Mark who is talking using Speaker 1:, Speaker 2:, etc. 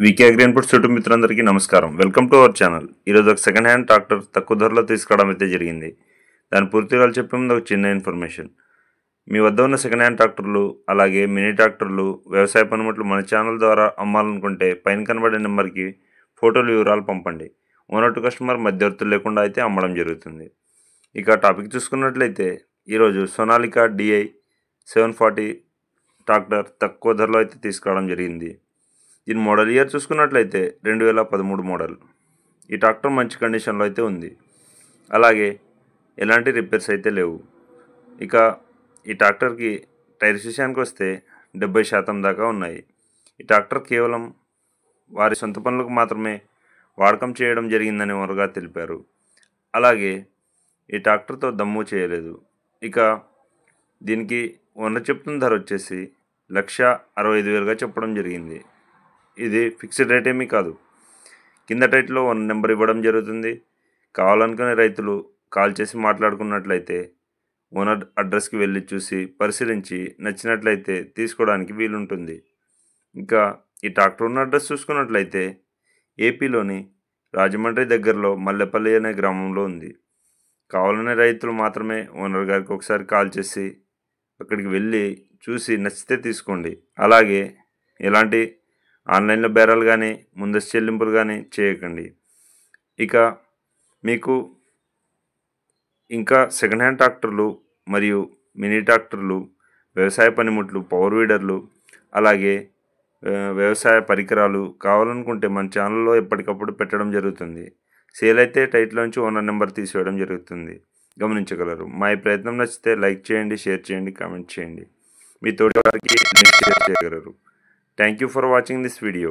Speaker 1: వీకే agri inputs YouTube మిత్రులందరికీ నమస్కారం. Welcome to our channel. ఈరోజు ఒక సెకండ్ హ్యాండ్ ట్రాక్టర్ తక్కువ ధరలో తీసుకురావడం అయితే జరిగింది. దాని పూర్తి వివరాలు చెప్పే ముందు ఒక చిన్న ఇన్ఫర్మేషన్. మీ వద్ద ఉన్న సెకండ్ హ్యాండ్ ట్రాక్టర్లు, అలాగే మినీ ట్రాక్టర్లు, వ్యవసాయ పనిముట్లు మన ఛానల్ ద్వారా అమ్మాలనుకుంటే పైన కనబడే నెంబర్కి ఫోటోలు వివరాలు పంపండి. ఓనర్ టు కస్టమర్ మధ్యవర్తులు లేకుండా అయితే అమ్మడం జరుగుతుంది. ఇక టాపిక్ చూసుకున్నట్లయితే ఈరోజు సోనాలికా DI 740 ట్రాక్టర్ తక్కువ ధరలో అయితే తీసుకురావడం జరిగింది. దీని మోడల్ ఇయర్ చూసుకున్నట్లయితే 2013 మోడల్. ఈ ట్రాక్టర్ మంచి కండిషన్లో అయితే ఉంది. అలాగే ఎలాంటి రిపేర్స్ అయితే లేవు. ఇక ఈ ట్రాక్టర్కి టైర్స్ విషయానికి వస్తే 70% దాకా ఉన్నాయి. ఈ ట్రాక్టర్ కేవలం వారి సొంత పనులకు మాత్రమే వాడకం చేయడం జరిగిందని ఓనర్గా తెలిపారు. అలాగే ఈ ట్రాక్టర్తో దమ్ము చేయలేదు. ఇక దీనికి ఓనర్ చెప్తున్న ధర వచ్చేసి 1,65,000గా చెప్పడం జరిగింది. ఇది ఫిక్స్డ్ రేట్ ఏమీ కాదు. కింద టైట్లో ఓనర్ నెంబర్ ఇవ్వడం జరుగుతుంది. కావాలనుకునే రైతులు కాల్ చేసి మాట్లాడుకున్నట్లయితే ఓనర్ అడ్రస్కి వెళ్ళి చూసి పరిశీలించి నచ్చినట్లయితే తీసుకోవడానికి వీలుంటుంది. ఇంకా ఈ ట్రాక్టర్ ఉన్న అడ్రస్ చూసుకున్నట్లయితే ఏపీలోని రాజమండ్రి దగ్గరలో మల్లెపల్లి అనే గ్రామంలో ఉంది. కావాలనే రైతులు మాత్రమే ఓనర్ గారికి ఒకసారి కాల్ చేసి అక్కడికి వెళ్ళి చూసి నచ్చితే తీసుకోండి. అలాగే ఎలాంటి ఆన్లైన్లో బేరాలు కానీ ముందస్తు చెల్లింపులు కానీ చేయకండి. ఇక మీకు ఇంకా సెకండ్ హ్యాండ్ ట్రాక్టర్లు మరియు మినీ ట్రాక్టర్లు, వ్యవసాయ పనిముట్లు, పవర్ వీడర్లు, అలాగే వ్యవసాయ పరికరాలు కావాలనుకుంటే మన ఛానల్లో ఎప్పటికప్పుడు పెట్టడం జరుగుతుంది. సేల్ అయితే టైటిల్లోంచి ఓనర్ నెంబర్ తీసివేయడం జరుగుతుంది, గమనించగలరు. మా ఈ ప్రయత్నం నచ్చితే లైక్ చేయండి, షేర్ చేయండి, కామెంట్ చేయండి. మీ తోటి వారికి షేర్ చేయగలరు. Thank you for watching this video.